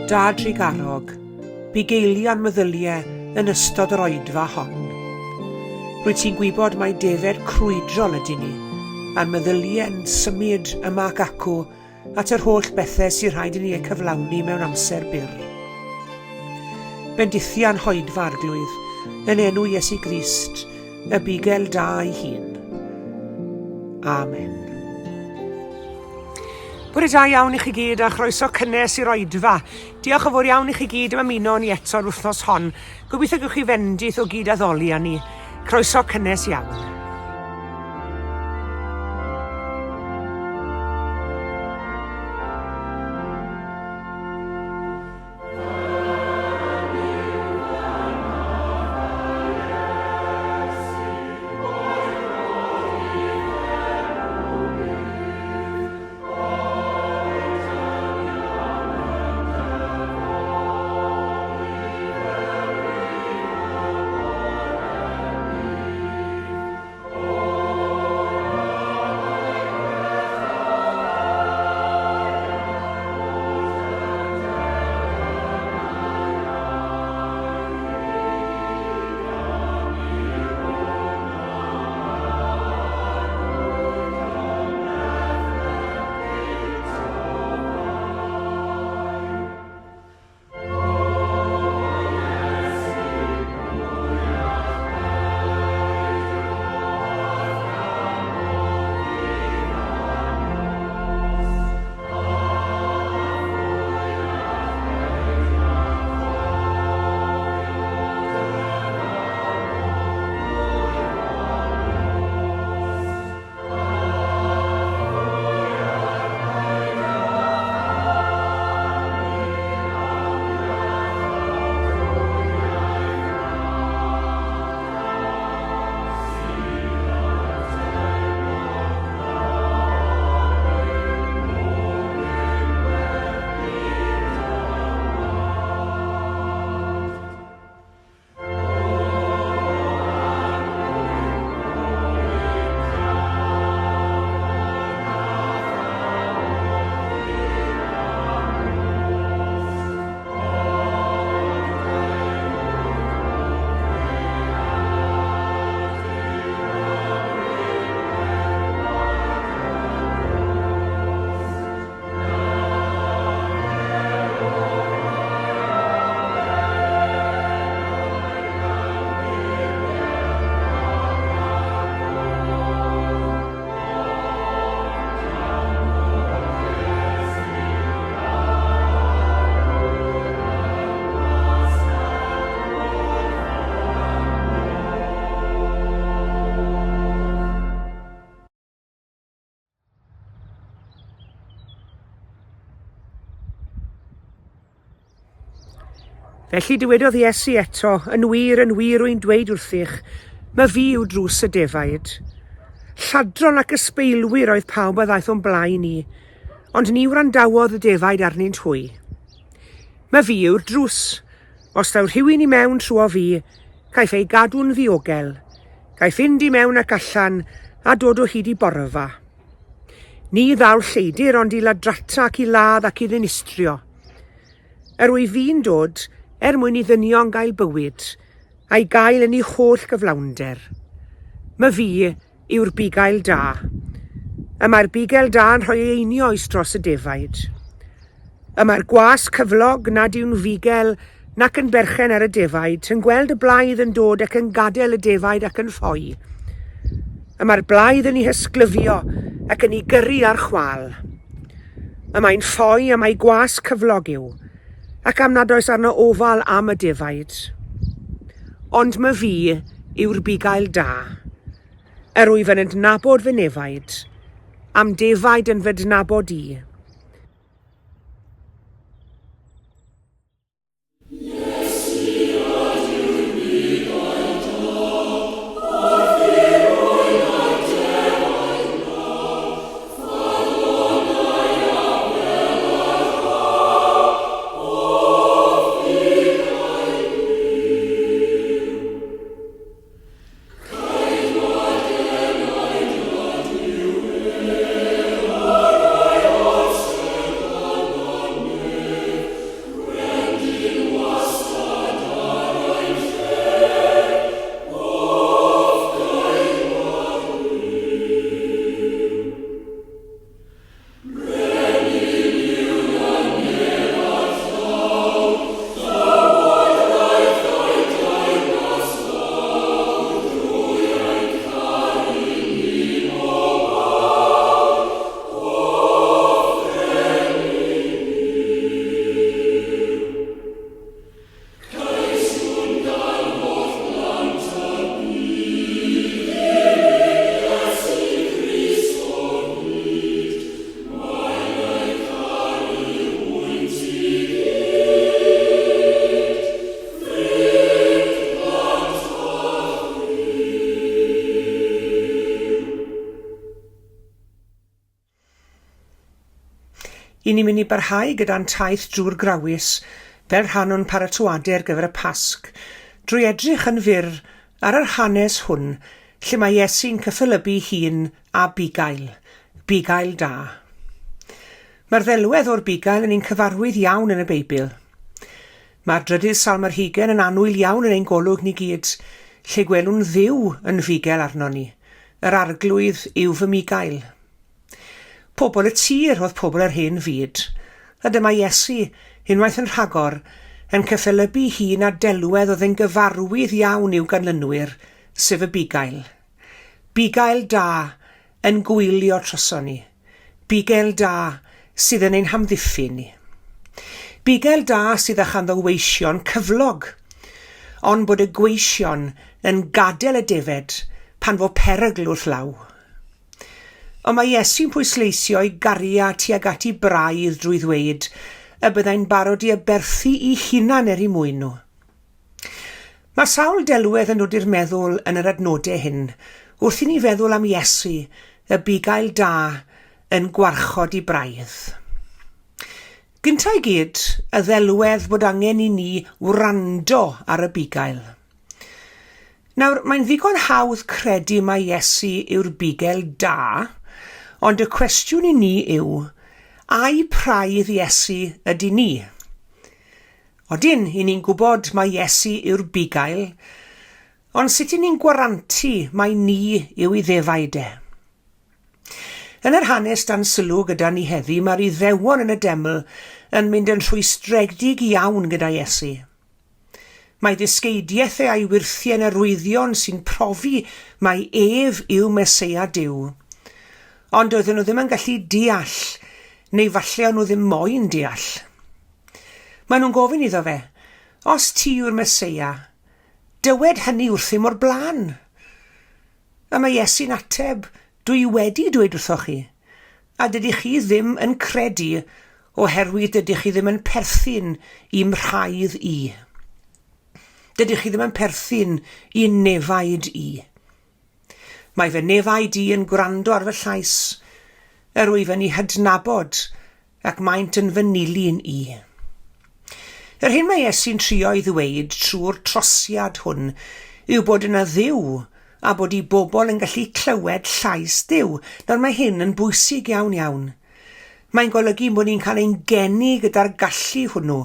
Dad Rigarog, bugeilian meddyliau yn ystod yr oedfa hon. Rwyt ti'n gwybod mai defed crwydrol ydyn ni, a'n meddyliau yn symud yma ac acw at yr holl bethau sy'n rhaid i ni eu cyflawni mewn amser byr. Bendithia'n hoedfa arglwydd, yn enw Iesu Grist, y Bugail da ei hun. Amen. Bore da iawn i chi gyd a chroeso cynnes i'r oedfa. Diolch yn fawr iawn i chi gyd am ymuno ni eto'r wythnos hon. Gobeithio gewch chi fendith o gyd addoli â ni. Croeso cynnes iawn. Felly dywedodd Iesu eto, yn wir wy'n dweud wrthych, mae fi yw drws y defaid. Lladron ac ysbeilwyr oedd pawb a ddaeth o'n blaen ni, ond ni wrandawodd y defaid arnynt hwy. Mae fi yw'r drws, os daw rhywun i mewn trwy o fi, caiff ei gadw'n ddiogel, caiff fynd i mewn ac allan a dod o hyd i borfa. Ni ddawl lleidir ond i ladrata ac i ladd ac i ddinistrio. Wyf fi'n dod, mwyn i ddynion gael bywyd, a'i gael yn ei holl gyflawnder. Mae fi yw'r bugail da. Mae'r bugail da yn rhoi ei einioes dros y defaid. Mae'r gwas cyflog nad yw'n fugel nac yn berchen ar y defaid, yn gweld y blaidd yn dod ac yn gadael y defaid ac yn ffoi. Mae'r blaidd yn ei hysglyfio ac yn ei gyrru ar chwal. Mae'n ffoi a mae gwas cyflog yw, ac am nad oes arno ofal am y defaid. Ond mae fi yw'r bugail da. Wyf yn adnabod fy nefaid, am defaid yn fy adnabod i. Oh I ni'n mynd i barhau gyda'n taith drwy'r grawys fel rhan o'n paratoadau ar gyfer y Pasg, drwy edrych yn fyr ar yr hanes hwn lle mae Iesu'n cyffelybu hun a Bugail, Bugail da. Mae'r ddelwedd o'r Bugail yn un cyfarwydd iawn yn y Beibl. Mae'r drydydd Salm ar 20 yn annwyl iawn yn ein golwg ni gyd, lle gwelwn Dduw yn fugel arno ni. Yr arglwydd yw fy Bugail. Pobl y tir oedd pobl yr hen fyd, a dyma Iesu, unwaith yn rhagor, yn cyffelybu hun a delwedd oedd yn gyfarwydd iawn i'w ganlynwyr, sef y Bugail. Bugail da yn gwylio troson ni. Bugail da sydd yn ein hamddiffyn ni. Bugail da sydd â chanddo weision cyflog, ond bod y gweision yn gadael y defed pan fo perygl wrth law. Ond mae Iesu'n pwysleisio ei garia tuag at ei braidd drwy ddweud y byddai'n barod i aberthu i hunan er i mwyn nhw. Mae sawl delwedd yn dod i'r meddwl yn yr adnodau hyn, wrth i ni feddwl am Iesu, y Bugail da yn gwarchod i braidd. Gyntaf i gyd, y ddelwedd bod angen i ni wrando ar y Bugail. Nawr, mae'n ddigon hawdd credu mae Iesu yw'r Bugail da, ond y cwestiwn i ni yw, a'i praidd Iesu ydy ni? Odyn, i ni'n gwybod mae Iesu yw'r Bugail, ond sut i ni'n gwarantu mae ni yw ei ddefaid e? Yn yr hanes dan sylw gyda ni heddi, mae'r Iddewon yn y deml yn mynd yn rhwystredig iawn gyda Iesu. Mae ddysgeidiaeth ei wirthu yn arwyddion sy'n profi mae ef yw Meseia Duw. Ond oedden nhw ddim yn gallu deall, neu falle nhw ddim moyn deall. Maen nhw'n gofyn iddo fe, os ti yw'r Meseia, dywed hynny wrthi mor blaen. A mae Iesu'n ateb, dwi wedi dweud wrthoch chi, a dydych chi ddim yn credu oherwydd dydych chi ddim yn perthyn i'm rhaidd i. Dydych chi ddim yn perthyn i nefaid i. Mae fy nefaid i yn gwrando ar fy llais, yr wyf yn ei hydnabod ac maent yn fy nilyn i. Yr hyn mae Iesu'n trio i ddweud trwy'r trosiad hwn yw bod yna Dduw a bod i bobl yn gallu clywed llais Dduw, nawr mae hyn yn bwysig iawn iawn. Mae'n golygu bod ni'n cael ein geni gyda'r gallu hwnnw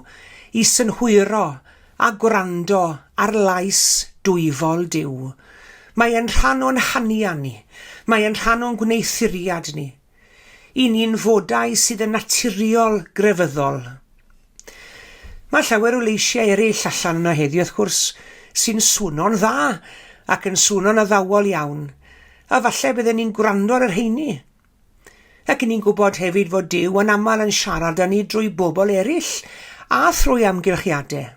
i synhwyro a gwrando ar lais dwyfol Duw. Mae e'n rhan o'n hanian ni. Mae e'n rhan o'n gwneithuriad ni. I ni'n fodau sydd yn naturiol grefyddol. Mae llawer o leisiau eraill allan yna heddiw wrth gwrs sy'n swno'n dda ac yn swno'n addawol iawn, a falle bydden ni'n gwrando ar yr heini. Ac ni'n gwybod hefyd fod Duw yn aml yn siarad â ni drwy bobl eraill a thrwy amgylchiadau.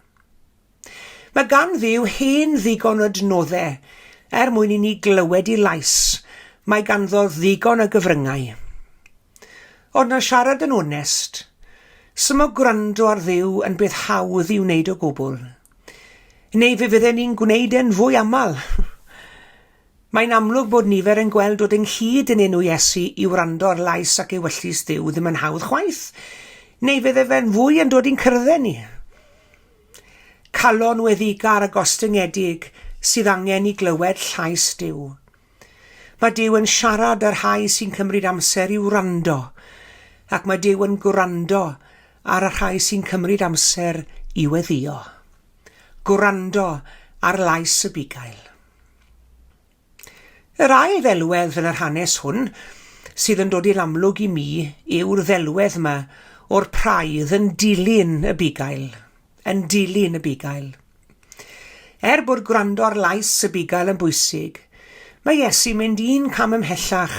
Mae gan Dduw hen ddigon o adnoddau mwyn i ni glywed i lais, mae ganddo ddigon o gyfryngau. Ond na siarad yn onest, symo gwrando ar Dduw yn beth hawdd i wneud o gwbl. Neu fe fydden ni'n gwneud e'n fwy aml. Mae'n amlwg bod nifer yn gweld dod ynghyd yn enw Iesu i wrando ar lais ac ewyllus Dduw ddim yn hawdd chwaith, neu fydde fe'n fwy yn dod i'n cyrddau ni. Calon weddigar a gostyngedig sydd angen i glywed llais Duw. Mae Duw yn siarad ar rhai sy'n cymryd amser i wrando, ac mae Duw yn gwrando ar y rhai sy'n cymryd amser i weddio. Gwrando ar lais y Bugail. Yr ail ddelwedd yn yr hanes hwn, sydd yn dod i'r amlwg i mi, yw'r ddelwedd yma o'r praidd yn dilyn y Bugail. Yn dilyn y Bugail. Bod gwrando ar lais y Bugail yn bwysig, mae Iesu mynd un cam ymhellach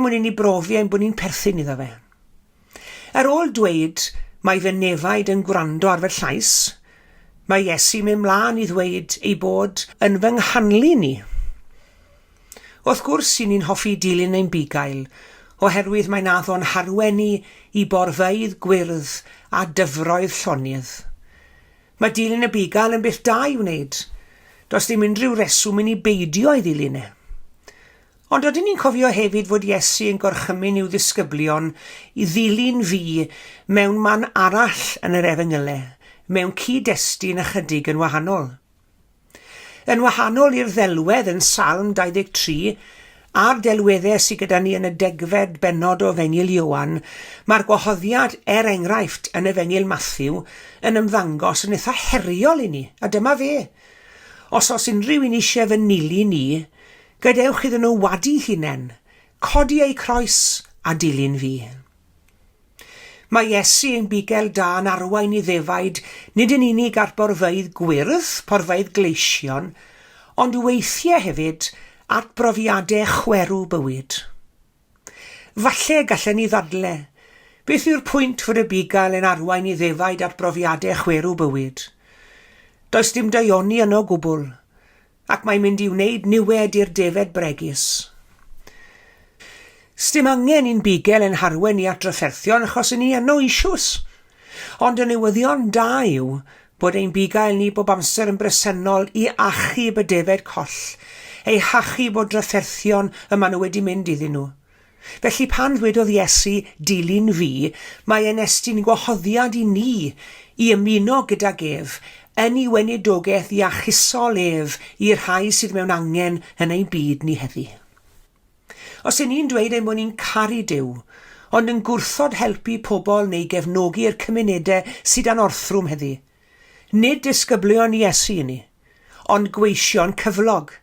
mwyn i ni brofi ein bod ni'n perthyn iddo fe. Ar ôl dweud mae fy nefaid yn gwrando ar fy llais, mae Iesu mynd mlaen i ddweud ei bod yn fy nghanlu ni. Wrth gwrs i ni'n hoffi dilyn ein Bugail, oherwydd mae nath o'n harwennu i borfeydd gwyrdd a dyfroedd llonydd. Mae dilyn y Bugail yn beth da i wneud. Does dim unrhyw reswm i ni beidio ei ddilyn e. Ond ydyn ni'n cofio hefyd fod Iesu yn gorchymyn i'w ddisgyblion i ddilyn fi mewn man arall yn yr Efengylau, mewn cyd-destun ychydig yn wahanol. Yn wahanol i'r ddelwedd yn Salm 23, a'r delweddau sydd gyda ni yn y degfed bennod o Efengyl Ioan, mae'r gwahoddiad enghraifft yn Efengyl Matthew yn ymddangos yn eitha heriol i ni, a dyma fe. Os unrhyw un eisiau fy nili ni, gadewch iddyn nhw wadu hunain, codi ei croes a dilyn fi. Mae Iesu yn Bugail da yn arwain i ddefaid nid yn unig at borfeydd gwyrdd, porfeydd gleision, ond weithiau hefyd at brofiadau chwerw bywyd. Falle gallen ni ddadle, beth yw'r pwynt fod y Bugail yn arwain i ddefaid at brofiadau chwerw bywyd? Does dim daioni yno gwbl, ac mae'n mynd i wneud niwed i'r defed bregus. Sdim angen i'n Bugail yn harwen i at drafferthion achos yn ni yno isiws. Ond y newyddion da yw bod ein Bugail ni bob amser yn bresennol i achub y defed coll, ei hachub o drafferthion y maen nhw wedi mynd iddyn nhw. Felly pan ddwedodd Iesu dilyn fi, mae e'n estyn gwahoddiad i ni i ymuno gyda ef yn ei weinidogaeth iachusol ef i'r rhai sydd mewn angen yn ei byd ni heddi. Os y'n ni'n dweud ein bod ni'n caru Duw, ond yn gwrthod helpu pobl neu gefnogi'r cymunedau sydd â'n orthrwm heddi, nid disgyblion Iesu ni, ond gweision cyflog,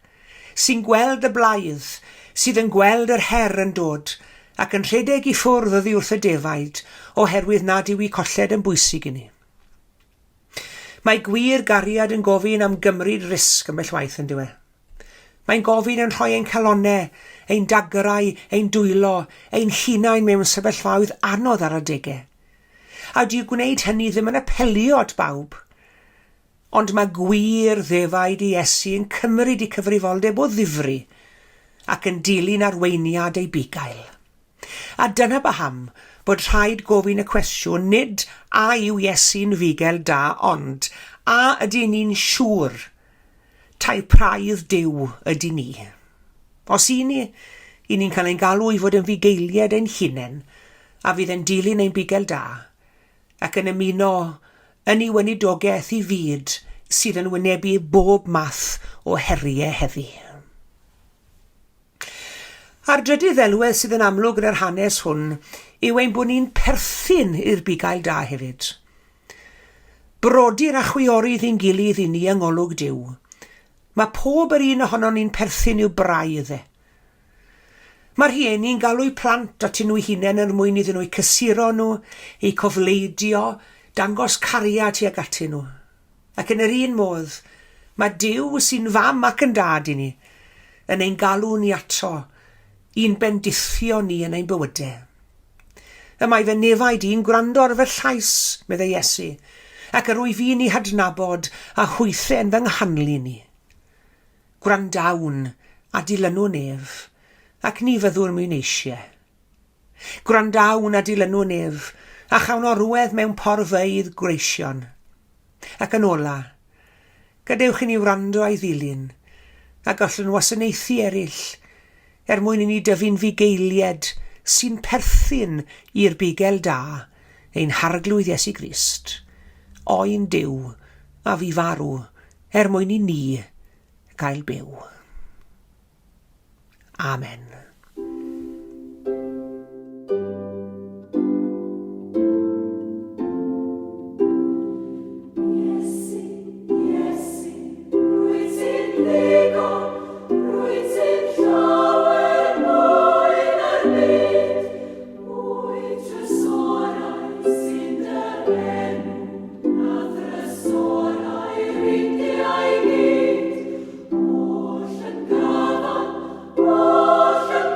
sy'n gweld y blaidd, sydd yn gweld yr her yn dod, ac yn rhedeg i ffwrdd oddi wrth y defaid, oherwydd nad yw ei colled yn bwysig i ni. Mae gwir gariad yn gofyn am gymryd risg ymell waith yn dywe. Mae'n gofyn yn rhoi ein calonnau, ein dagrau, ein dwylo, ein hunain mewn sefyllfaoedd anodd ar adegau. A di'w gwneud hynny ddim yn apelio at bawb, ond mae gwir ddefaid i Iesu yn cymryd i cyfrifoldeb o ddifri ac yn dilyn arweiniad ei Bugail. A dyna baham bod rhaid gofyn y cwestiwn nid a yw Iesu'n Bugail da, ond a ydy ni'n siŵr tai praidd Duw ydy ni. Os i ni'n cael ein galw i fod yn fugeiliad ein hunain, a fydd yn dilyn ein Bugail da, ac yn ymuno yn ei weinidogaeth i fyd sydd yn wynebu bob math o heriau heddi. A'r drydydd ddelwedd sydd yn amlwg yn yr hanes hwn yw ein bod ni'n perthyn i'r Bugail da hefyd. Brodyr a chwiorydd i'n gilydd i ni yng ngolwg Duw. Mae pob yr un ohono ni'n perthyn i'w braidd e. Mae'r rhieni'n galw eu plant at nhw hunain er mwyn iddyn nhw cysuro nhw, eu cofleidio, dangos cariad tuag atyn nhw. Ac yn yr un modd, mae Duw sy'n fam ac yn dad i ni, yn ein galw ni ato, i'n bendithio ni yn ein bywydau. Y mae fy nefaid i'n gwrando ar fy llais, meddai Iesu, ac yr wyf fi'n ei hadnabod a hwythau yn fy nghanlu ni. Gwrandawn a dilynw nef, ac ni fyddwr mwyn eisiau. Gwrandawn a dilynw nef, a chawnorwedd mewn porfeydd greision. Ac yn ola, gadewch i ni wrando a'i ddilyn, a gallwn wasanaethu eraill, mwyn i ni dyfu'n fugeiliad sy'n perthyn i'r Bugail da, ein harglwydd Iesu Grist, oen Duw a fi farw, mwyn i ni gael byw. Amen. Oh,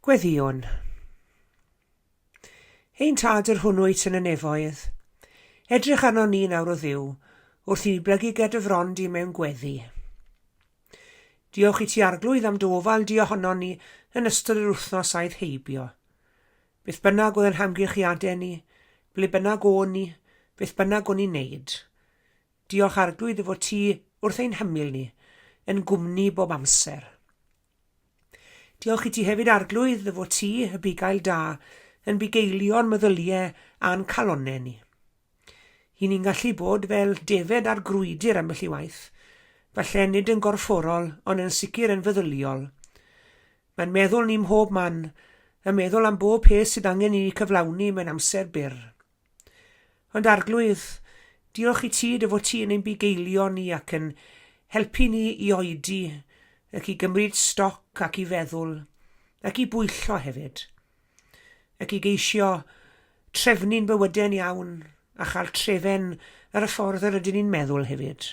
Gweddion. Ein tad yr hwnnwyd yn y nefoedd. Edrych arno ni nawr o ddiw, wrth i ni blygu gyda frond i mewn gweddi. Diolch i ti arglwydd am dofal di ohono ni yn ystod yr wythnos aeth heibio. Beth bynnag oedd yn hamgylchiadau ni, ble bynnag o'n ni, beth bynnag o'n i'n neud. Diolch arglwydd efo ti wrth ein hymyl ni, yn gwmni bob amser. Diolch i ti hefyd arglwydd efo ti, y Bugail da, yn bugeilio'n meddyliau a'n calonau ni. I ni'n gallu bod fel defed ar grwydr ambell i waith, falle nid yn gorfforol, ond yn sicr yn feddyliol. Mae'n meddwl ni mhob man, yn meddwl am bob peth sydd angen i ni cyflawni mewn amser byr. Ond arglwydd, diolch i ti efo ti yn ein bugeilio ni ac yn helpu ni i oedi, ac i gymryd stoc ac i feddwl, ac i bwyllo hefyd, ac i geisio trefnu'n bywydau'n iawn a chael trefen ar y ffordd yr ydyn ni'n meddwl hefyd.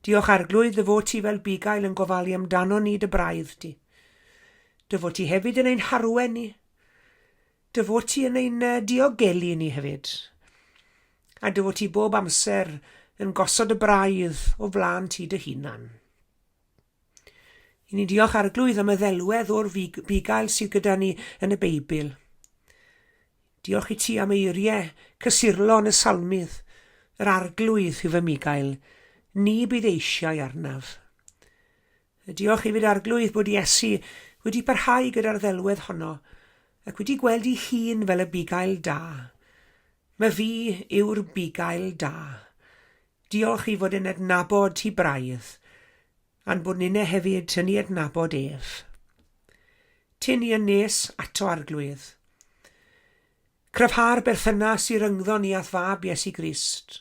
Diolch arglwydd efo ti fel Bugail yn gofalu amdano ni dy braidd di. Dyfo ti hefyd yn ein harwen ni. Dyfo ti yn ein diogelu ni hefyd. A dyfo ti bob amser yn gosod y braidd o flaen ti dy hunan. I ni diolch arglwydd am y ddelwedd o'r Bugail sydd gyda ni yn y Beibl. Diolch i ti am eiriau cysurlon y salmydd, yr arglwydd yw fy Bugail, ni bydd eisiau arnaf. Diolch i fyd arglwydd bod Iesu wedi parhau gyda'r ddelwedd honno ac wedi gweld ei hun fel y Bugail da. Mae fi yw'r Bugail da. Diolch i fod yn adnabod ti braidd, a'n bod ninne hefyd yn ei adnabod ef. Tyn ni yn nes ato arglwydd. Cryfha'r berthynas i ryngddo ni ath fab Iesu Grist.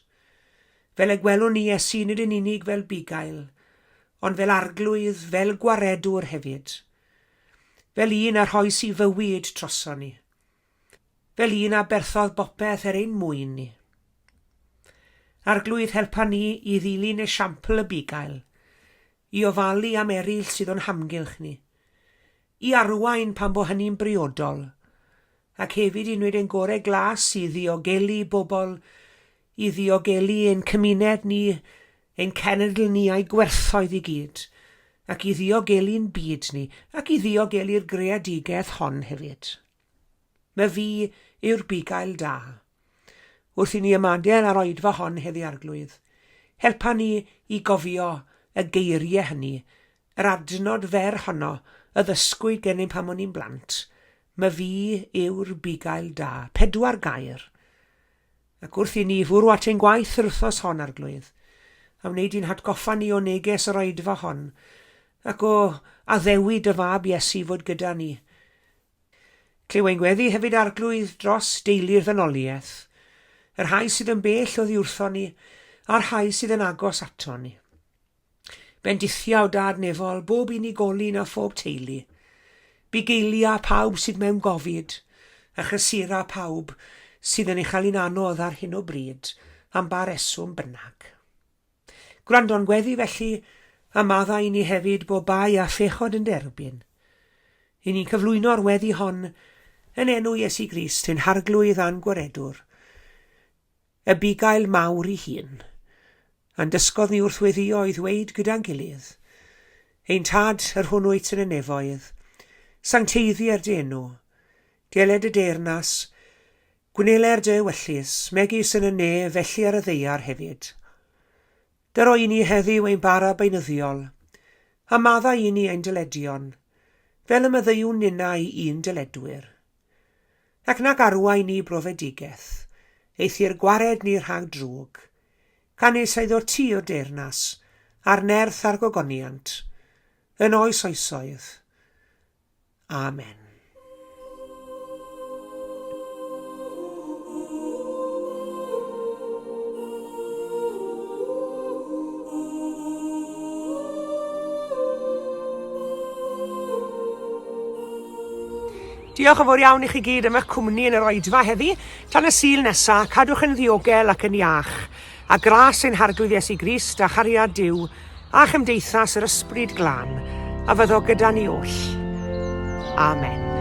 Fel y gwelwn ni Iesu nid yn unig fel Bugail, ond fel arglwydd, fel gwaredwr hefyd. Fel un a rhoi si fywyd troso ni. Fel un a berthodd bopeth ein mwyn ni. Arglwydd helpa ni i ddilyn esiampl y Bugail, i ofalu am eraill sydd o'n hamgylch ni, i arwain pan bo hynny'n briodol, ac hefyd i wneud ein gorau glas i ddiogelu bobl, i ddiogelu ein cymuned ni, ein cenedl ni a'i gwerthoedd i gyd, ac i ddiogelu'n byd ni, ac i ddiogelu'r greadigaeth hon hefyd. Mae fi yw'r Bugail da. Wrth i ni ymadael ar oedfa hon heddi arglwydd, helpa ni i gofio y geiriau hynny, yr adnod fer honno, y ddysgwyd gennym pam o'n i'n blant. Mae fi yw'r Bugail da. 4 gair. Ac wrth i ni fwrw at ein gwaith yr wythnos hon arglwydd, a wneud i'n hatgoffa ni o neges yr oedfa hon, ac o addewid y fab Iesu fod gyda ni. Clyw ein gweddi hefyd arglwydd dros deulu'r ddynoliaeth, yr rhai sydd yn bell o ddiwrtho ni, a'r rhai sydd yn agos ato ni. Bendithia o dad nefol, bob unigolyn a phob teulu. Bugeilia pawb sydd mewn gofid, a chysura pawb sydd yn ei chael un anodd ar hyn o bryd, am ba reswm bynnag. Gwrando'n gweddi felly, a maddau ni hefyd bo bai a phechod yn derbyn. I ni'n cyflwyno'r weddi hon yn enw Iesu Grist yn harglwydd a'n gwaredwr. Y Bugail mawr ei hun. A'n dysgodd ni wrthweddio i ddweud gyda'n gilydd. Ein tad yr hwnnwyd yn y nefoedd, sancteiddi'r dy enw, dieled y deyrnas, gwneler dy wellus, megis yn y ne felly ar y ddeiar hefyd. Dyro i ni heddiw ein bara beunyddiol, a madda i ni ein dyledion, fel y myddeiwn nina i un dyledwyr. Ac nag arwai ni brofedigaeth, eithir gwared ni rhag drwg, canis aidd o'r tu o'r deyrnas, a'r nerth a'r gogoniant, yn oes oesoedd. Amen. Diolch yn fawr iawn i chi gyd am eich cwmni yn yr oedfa heddi. Tan y Sul nesaf, cadwch yn ddiogel ac yn iach, a gras ein harglwydd Iesu Grist a chariad Duw, a chymdeithas yr ysbryd glân, a fyddo gyda ni oll. Amen.